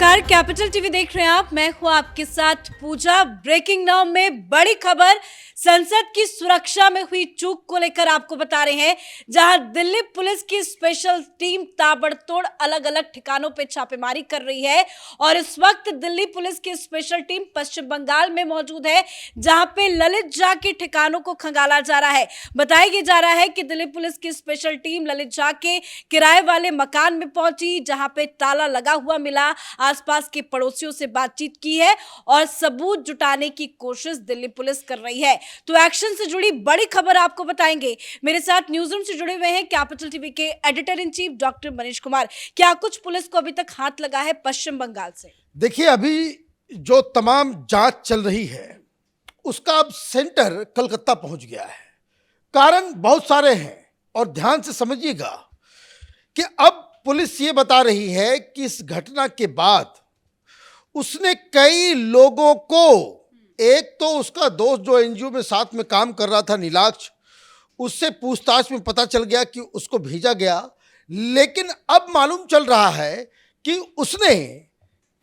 नमस्कार, capital TV देख रहे हैं आप। मैं हूं आपके साथ पूजा। ब्रेकिंग नाउ में बड़ी खबर संसद की सुरक्षा में हुई चूक को लेकर आपको बता रहे हैं, जहां दिल्ली पुलिस की स्पेशल टीम ताबड़तोड़ अलग अलग ठिकानों पे छापेमारी कर रही है। और इस वक्त दिल्ली पुलिस की स्पेशल टीम पश्चिम बंगाल में मौजूद है, जहां पे ललित झा के ठिकानों को खंगाला जा रहा है। बताया जा रहा है कि दिल्ली पुलिस की स्पेशल टीम ललित झा के किराए वाले मकान में पहुंची, जहां पे ताला लगा हुआ मिला। आसपास के पड़ोसियों से बातचीत की है और सबूत जुटाने की कोशिश दिल्ली पुलिस कर रही है। तो एक्शन से जुड़ी बड़ी खबर आपको बताएंगे। मेरे साथ न्यूज रूम से जुड़े हुए हैं कैपिटल टीवी के editor in chief doctor Manish Kumar. क्या कुछ पुलिस को अभी तक हाथ लगा है पश्चिम बंगाल से? देखिए, अभी जो तमाम जांच चल रही है उसका अब सेंटर कलकत्ता पहुंच गया है। कारण बहुत सारे हैं और ध्यान से समझिएगा कि अब पुलिस ये बता रही है कि इस घटना के बाद उसने कई लोगों को, एक तो उसका दोस्त जो एनजीओ में साथ में काम कर रहा था नीलाक्ष, उससे पूछताछ में पता चल गया कि उसको भेजा गया। लेकिन अब मालूम चल रहा है कि उसने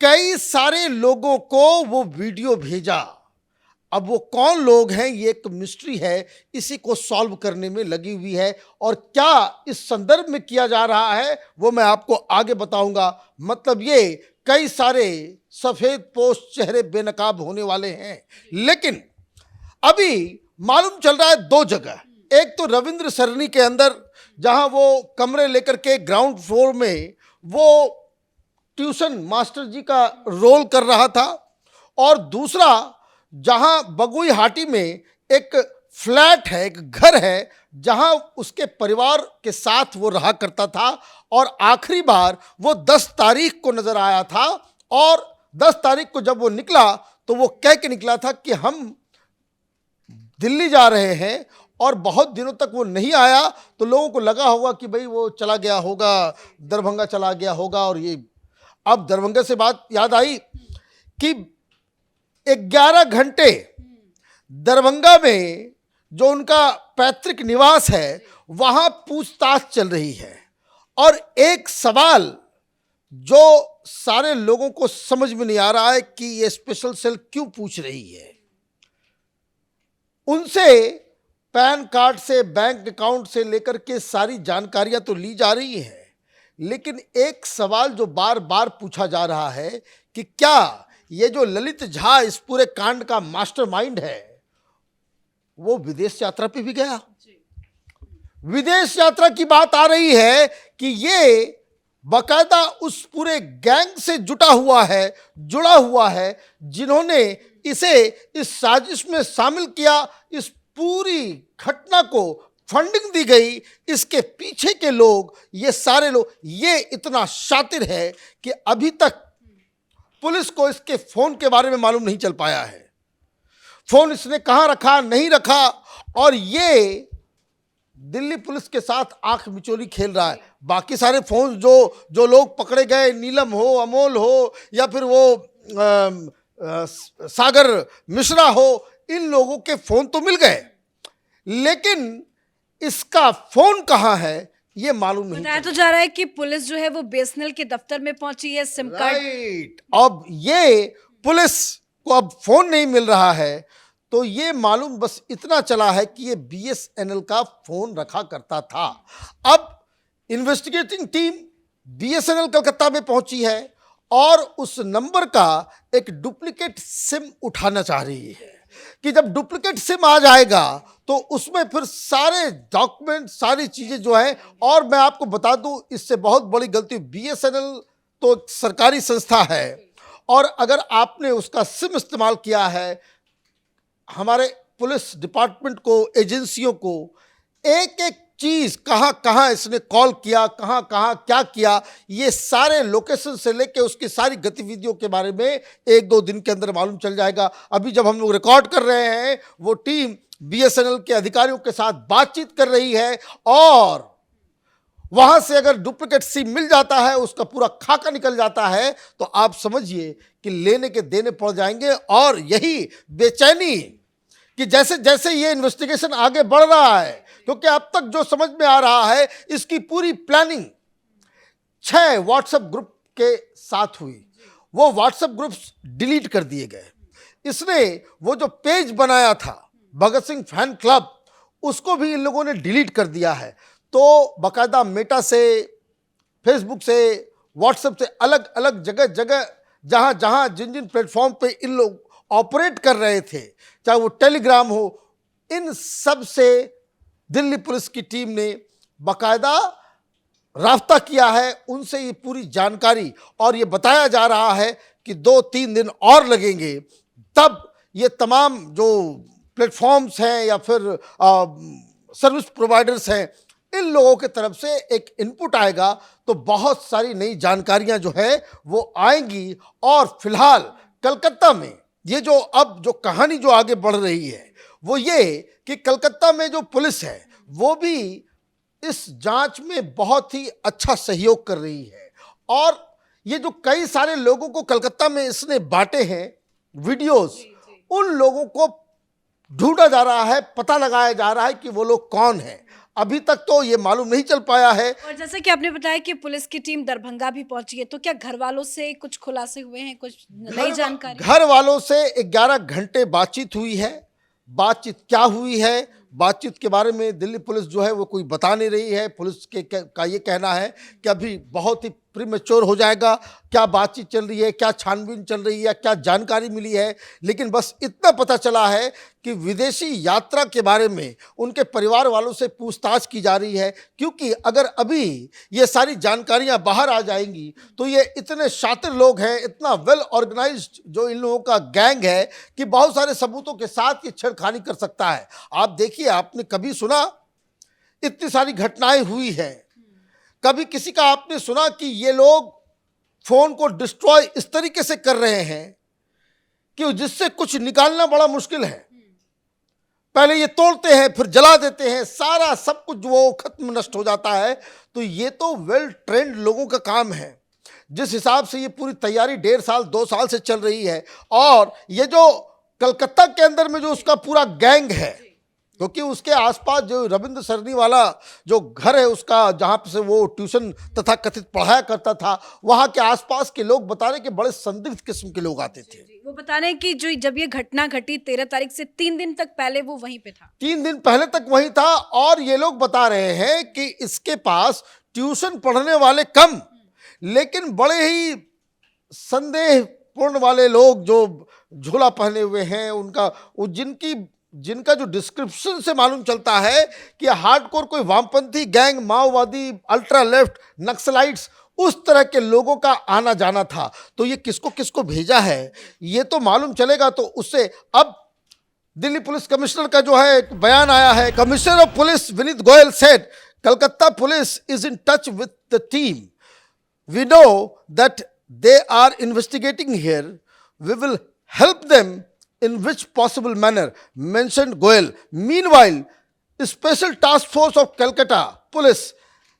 कई सारे लोगों को वो वीडियो भेजा। अब वो कौन लोग हैं ये एक मिस्ट्री है, इसी को सॉल्व करने में लगी हुई है। और क्या इस संदर्भ में किया जा रहा है वो मैं आपको आगे बताऊंगा। मतलब ये कई सारे सफेद पोश चेहरे बेनकाब होने वाले हैं। लेकिन अभी मालूम चल रहा है दो जगह। एक तो रविंद्र सरनी के अंदर, जहां वो कमरे लेकर के ग्राउंड फ्लोर में वो ट्यूशन मास्टर जी का रोल कर रहा था, और दूसरा जहां बगुई हाटी में एक फ्लैट है, एक घर है, जहां उसके परिवार के साथ वो रहा करता था। और आखिरी बार वो 10 तारीख को नजर आया था, और 10 तारीख को जब वो निकला तो वो कह के निकला था कि हम दिल्ली जा रहे हैं, और बहुत दिनों तक वो नहीं आया। तो लोगों को लगा होगा कि भाई वो चला गया होगा, दरभंगा चला गया होगा। और ये अब दरभंगा से बात याद आई कि 11 घंटे दरभंगा में जो उनका पैतृक निवास है वहां पूछताछ चल रही है। और एक सवाल जो सारे लोगों को समझ में नहीं आ रहा है कि ये स्पेशल सेल क्यों पूछ रही है। उनसे पैन कार्ड से, बैंक अकाउंट से लेकर के सारी जानकारियां तो ली जा रही है, लेकिन एक सवाल जो बार बार पूछा जा रहा है कि क्या ये जो ललित झा इस पूरे कांड का मास्टरमाइंड है वो विदेश यात्रा पे भी गया। विदेश यात्रा की बात आ रही है कि ये बकायदा उस पूरे गैंग से जुड़ा हुआ है जिन्होंने इसे इस साजिश में शामिल किया। इस पूरी घटना को फंडिंग दी गई, इसके पीछे के लोग, ये सारे लोग, ये इतना शातिर है कि अभी तक पुलिस को इसके फोन के बारे में मालूम नहीं चल पाया है। फोन इसने कहां रखा, नहीं रखा, और ये दिल्ली पुलिस के साथ आंख मिचोली खेल रहा है। बाकी सारे फोन जो लोग पकड़े गए, नीलम हो, अमोल हो, या फिर वो सागर मिश्रा हो, इन लोगों के फोन तो मिल गए, लेकिन इसका फोन कहां है ये मालूम नहीं। बताया तो जा रहा है कि पुलिस जो है वो बीएसएनएल के दफ्तर में पहुंची है, सिम कार्ड। राइट। अब ये पुलिस को अब फोन नहीं मिल रहा है, तो ये मालूम बस इतना चला है कि ये बीएसएनएल का फोन रखा करता था। अब इन्वेस्टिगेटिंग टीम बीएसएनएल कलकत्ता में पहुंची है और उस नंबर का एक डुप्लीकेट सिम उठाना चाह रही है कि जब डुप्लीकेट सिम आ जाएगा तो उसमें फिर सारे डॉक्यूमेंट, सारी चीजें जो है। और मैं आपको बता दूं, इससे बहुत बड़ी गलती, बीएसएनएल तो एक सरकारी संस्था है, और अगर आपने उसका सिम इस्तेमाल किया है, हमारे पुलिस डिपार्टमेंट को, एजेंसियों को, एक एक चीज, कहां कहां इसने कॉल किया, कहां कहां क्या किया, ये सारे लोकेशन से लेके उसकी सारी गतिविधियों के बारे में 1-2 दिन के अंदर मालूम चल जाएगा। अभी जब हम लोग रिकॉर्ड कर रहे हैं, वो टीम बीएसएनएल के अधिकारियों के साथ बातचीत कर रही है, और वहां से अगर डुप्लीकेट सिम मिल जाता है, उसका पूरा खाका निकल जाता है, तो आप समझिए कि लेने के देने पड़ जाएंगे। और यही बेचैनी कि जैसे जैसे ये इन्वेस्टिगेशन आगे बढ़ रहा है, क्योंकि अब तक जो समझ में आ रहा है, इसकी पूरी प्लानिंग 6 व्हाट्सएप ग्रुप के साथ हुई। वो व्हाट्सएप ग्रुप्स डिलीट कर दिए गए। इसने वो जो पेज बनाया था भगत सिंह फैन क्लब, उसको भी इन लोगों ने डिलीट कर दिया है। तो बाकायदा मेटा से, फेसबुक से, व्हाट्सएप से, अलग अलग जगह जगह जहां जहां जिन जिन प्लेटफॉर्म पे इन लोग ऑपरेट कर रहे थे, चाहे वो टेलीग्राम हो, इन सब से दिल्ली पुलिस की टीम ने बाकायदा राब्ता किया है, उनसे ये पूरी जानकारी, और ये बताया जा रहा है कि 2-3 दिन और लगेंगे, तब ये तमाम जो प्लेटफॉर्म्स हैं या फिर सर्विस प्रोवाइडर्स हैं, इन लोगों की तरफ से एक इनपुट आएगा, तो बहुत सारी नई जानकारियां जो है वो आएंगी। और फिलहाल कलकत्ता में ये जो अब जो कहानी जो आगे बढ़ रही है वो ये कि कलकत्ता में जो पुलिस है वो भी इस जांच में बहुत ही अच्छा सहयोग कर रही है। और ये जो कई सारे लोगों को कलकत्ता में इसने बांटे हैं वीडियोस, उन लोगों को ढूंढा जा रहा है, पता लगाया जा रहा है कि वो लोग कौन हैं। अभी तक तो ये मालूम नहीं चल पाया है। और जैसे कि आपने बताया कि पुलिस की टीम दरभंगा भी पहुंची है, तो क्या घर वालों से कुछ खुलासे हुए हैं, कुछ नई जानकारी? घर वालों से 11 घंटे बातचीत हुई है। बातचीत क्या हुई है, बातचीत के बारे में दिल्ली पुलिस जो है वो कोई बता नहीं रही है। पुलिस का ये कहना है कि अभी बहुत ही प्रीमेच्योर हो जाएगा, क्या बातचीत चल रही है, क्या छानबीन चल रही है, क्या जानकारी मिली है। लेकिन बस इतना पता चला है कि विदेशी यात्रा के बारे में उनके परिवार वालों से पूछताछ की जा रही है, क्योंकि अगर अभी ये सारी जानकारियां बाहर आ जाएंगी तो ये इतने शातिर लोग हैं, इतना वेल ऑर्गेनाइज्ड जो इन लोगों का गैंग है कि बहुत सारे सबूतों के साथ ये छेड़खानी कर सकता है। आप देखिए, आपने कभी सुना इतनी सारी घटनाएं हुई हैं, कभी किसी का आपने सुना कि ये लोग फोन को डिस्ट्रॉय इस तरीके से कर रहे हैं कि जिससे कुछ निकालना बड़ा मुश्किल है। पहले ये तोड़ते हैं, फिर जला देते हैं, सारा सब कुछ वो खत्म नष्ट हो जाता है। तो ये तो वेल ट्रेंड लोगों का काम है। जिस हिसाब से ये पूरी तैयारी 1.5 साल 2 साल से चल रही है, और ये जो कलकत्ता के अंदर में जो उसका पूरा गैंग है, क्योंकि उसके आसपास जो रविंद्र सरनी वाला जो घर है उसका, जहाँ से वो ट्यूशन तथा कथित पढ़ाया करता था, वहाँ के आसपास के लोग बता रहे कि बड़े संदिग्ध किस्म के लोग आते थे। वो बता रहे हैं कि जो जब ये घटना घटी 13 तारीख से 3 दिन तक पहले वो वहीं पे था, 3 दिन पहले तक वहीं था। और ये लोग बता रहे हैं कि इसके पास ट्यूशन पढ़ने वाले कम, लेकिन बड़े ही संदेहपूर्ण वाले लोग जो झोला पहने हुए हैं, उनका जिनका जो डिस्क्रिप्शन से मालूम चलता है कि हार्डकोर कोई वामपंथी गैंग, माओवादी, अल्ट्रा लेफ्ट, नक्सलाइट्स, उस तरह के लोगों का आना जाना था। तो ये किसको किसको भेजा है ये तो मालूम चलेगा। तो उससे अब दिल्ली पुलिस कमिश्नर का जो है एक बयान आया है। Commissioner of police Vineet Goyal said Calcutta police is in touch with the team, we know that they are investigating here, we will help them in which possible manner, mentioned Goyal. Meanwhile, Special Task Force of Calcutta Police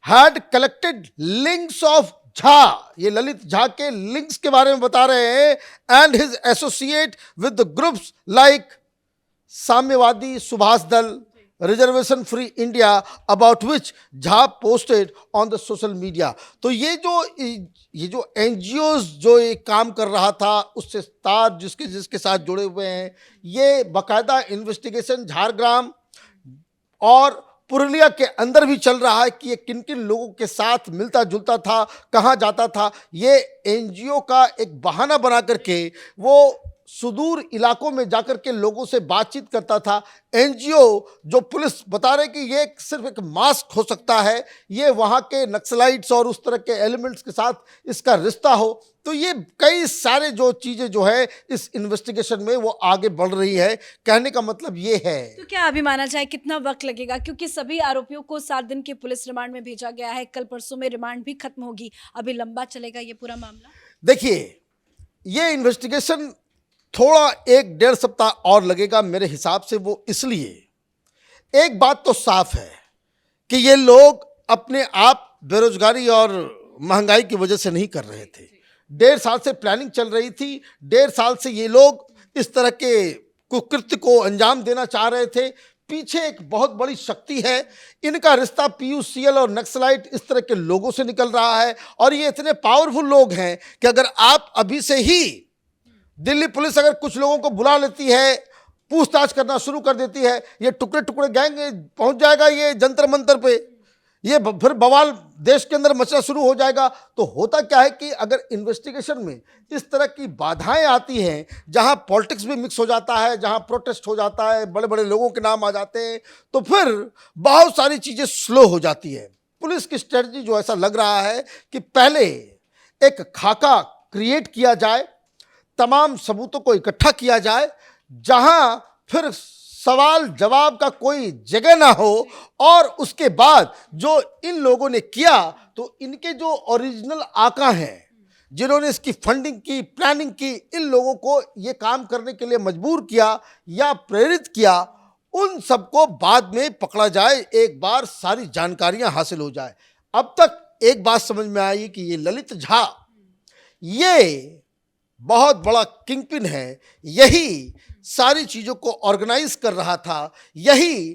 had collected links of Jha, ये ललित झा के links के बारे में बता रहे हैं, and his associate with the groups like साम्यवादी सुभाष दल, reservation free India, about which Jha posted on the social media. तो ये जो एनजीओज जो ये काम कर रहा था, उससे तार जिसके साथ जुड़े हुए हैं, ये बाकायदा इन्वेस्टिगेशन झारग्राम और पुरुलिया के अंदर भी चल रहा है कि ये किन किन लोगों के साथ मिलता जुलता था, कहाँ जाता था। ये एनजीओ का एक बहाना बना करके वो सुदूर इलाकों में जाकर के लोगों से बातचीत करता था। एनजीओ जो पुलिस बता रहे कि ये सिर्फ एक मास्क हो सकता है, ये वहाँ के नक्सलाइट्स और उस तरह के एलिमेंट्स के साथ इसका रिश्ता हो। तो ये कई सारे जो चीज़ें जो है इस इन्वेस्टिगेशन में वो आगे बढ़ रही है। कहने का मतलब ये है। तो क्या अभी माना जाए कितना वक्त लगेगा, क्योंकि सभी आरोपियों को 7 दिन के पुलिस रिमांड में भेजा गया है, कल परसों में रिमांड भी खत्म होगी, अभी लंबा चलेगा ये पूरा मामला? देखिए, ये इन्वेस्टिगेशन थोड़ा 1-1.5 सप्ताह और लगेगा मेरे हिसाब से। वो इसलिए, एक बात तो साफ है कि ये लोग अपने आप बेरोजगारी और महंगाई की वजह से नहीं कर रहे थे। 1.5 साल से प्लानिंग चल रही थी, 1.5 साल से ये लोग इस तरह के कुकृत्य को अंजाम देना चाह रहे थे। पीछे एक बहुत बड़ी शक्ति है। इनका रिश्ता पीयूसीएल और नक्सलाइट इस तरह के लोगों से निकल रहा है और ये इतने पावरफुल लोग हैं कि अगर आप अभी से ही दिल्ली पुलिस अगर कुछ लोगों को बुला लेती है, पूछताछ करना शुरू कर देती है, ये टुकड़े टुकड़े गैंग पहुंच जाएगा ये जंतर मंतर पे, ये फिर बवाल देश के अंदर मचना शुरू हो जाएगा। तो होता क्या है कि अगर इन्वेस्टिगेशन में इस तरह की बाधाएं आती हैं, जहां पॉलिटिक्स भी मिक्स हो जाता है, जहां प्रोटेस्ट हो जाता है, बड़े बड़े लोगों के नाम आ जाते हैं, तो फिर बहुत सारी चीजें स्लो हो जाती है। पुलिस की स्ट्रेटजी जो ऐसा लग रहा है कि पहले एक खाका क्रिएट किया जाए, तमाम सबूतों को इकट्ठा किया जाए, जहां फिर सवाल जवाब का कोई जगह ना हो, और उसके बाद जो इन लोगों ने किया तो इनके जो ओरिजिनल आका हैं, जिन्होंने इसकी फंडिंग की, प्लानिंग की, इन लोगों को ये काम करने के लिए मजबूर किया या प्रेरित किया, उन सबको बाद में पकड़ा जाए, एक बार सारी जानकारियां हासिल हो जाए। अब तक एक बात समझ में आई कि ये ललित झा ये बहुत बड़ा किंगपिन है, यही सारी चीज़ों को ऑर्गेनाइज कर रहा था, यही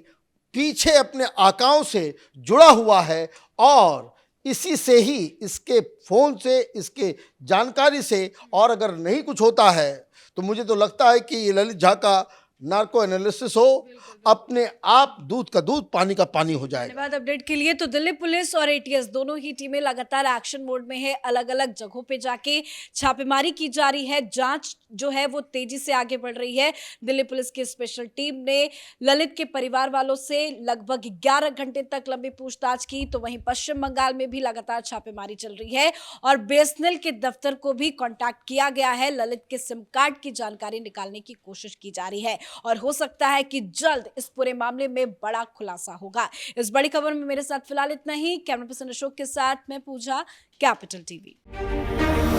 पीछे अपने आकाओं से जुड़ा हुआ है, और इसी से ही, इसके फ़ोन से, इसके जानकारी से, और अगर नहीं कुछ होता है तो मुझे तो लगता है कि ये ललित झा का नार्को एनालिसिस हो, अपने आप दूध का दूध, पानी का पानी हो जाएगा। धन्यवाद अपडेट के लिए। तो दिल्ली पुलिस और एटीएस दोनों ही टीमें लगातार एक्शन मोड में है, अलग अलग जगहों पे जाके छापेमारी की जा रही है, जांच जो है वो तेजी से आगे बढ़ रही है। दिल्ली पुलिस की स्पेशल टीम ने ललित के परिवार वालों से लगभग 11 घंटे तक लंबी पूछताछ की, तो वहीं पश्चिम बंगाल में भी लगातार छापेमारी चल रही है और बीएसएनएल के दफ्तर को भी कॉन्टैक्ट किया गया है। ललित के सिम कार्ड की जानकारी निकालने की कोशिश की जा रही है और हो सकता है कि जल्द इस पूरे मामले में बड़ा खुलासा होगा। इस बड़ी खबर में मेरे साथ फिलहाल इतना ही। कैमरा पर्सन अशोक के साथ मैं पूजा, कैपिटल टीवी।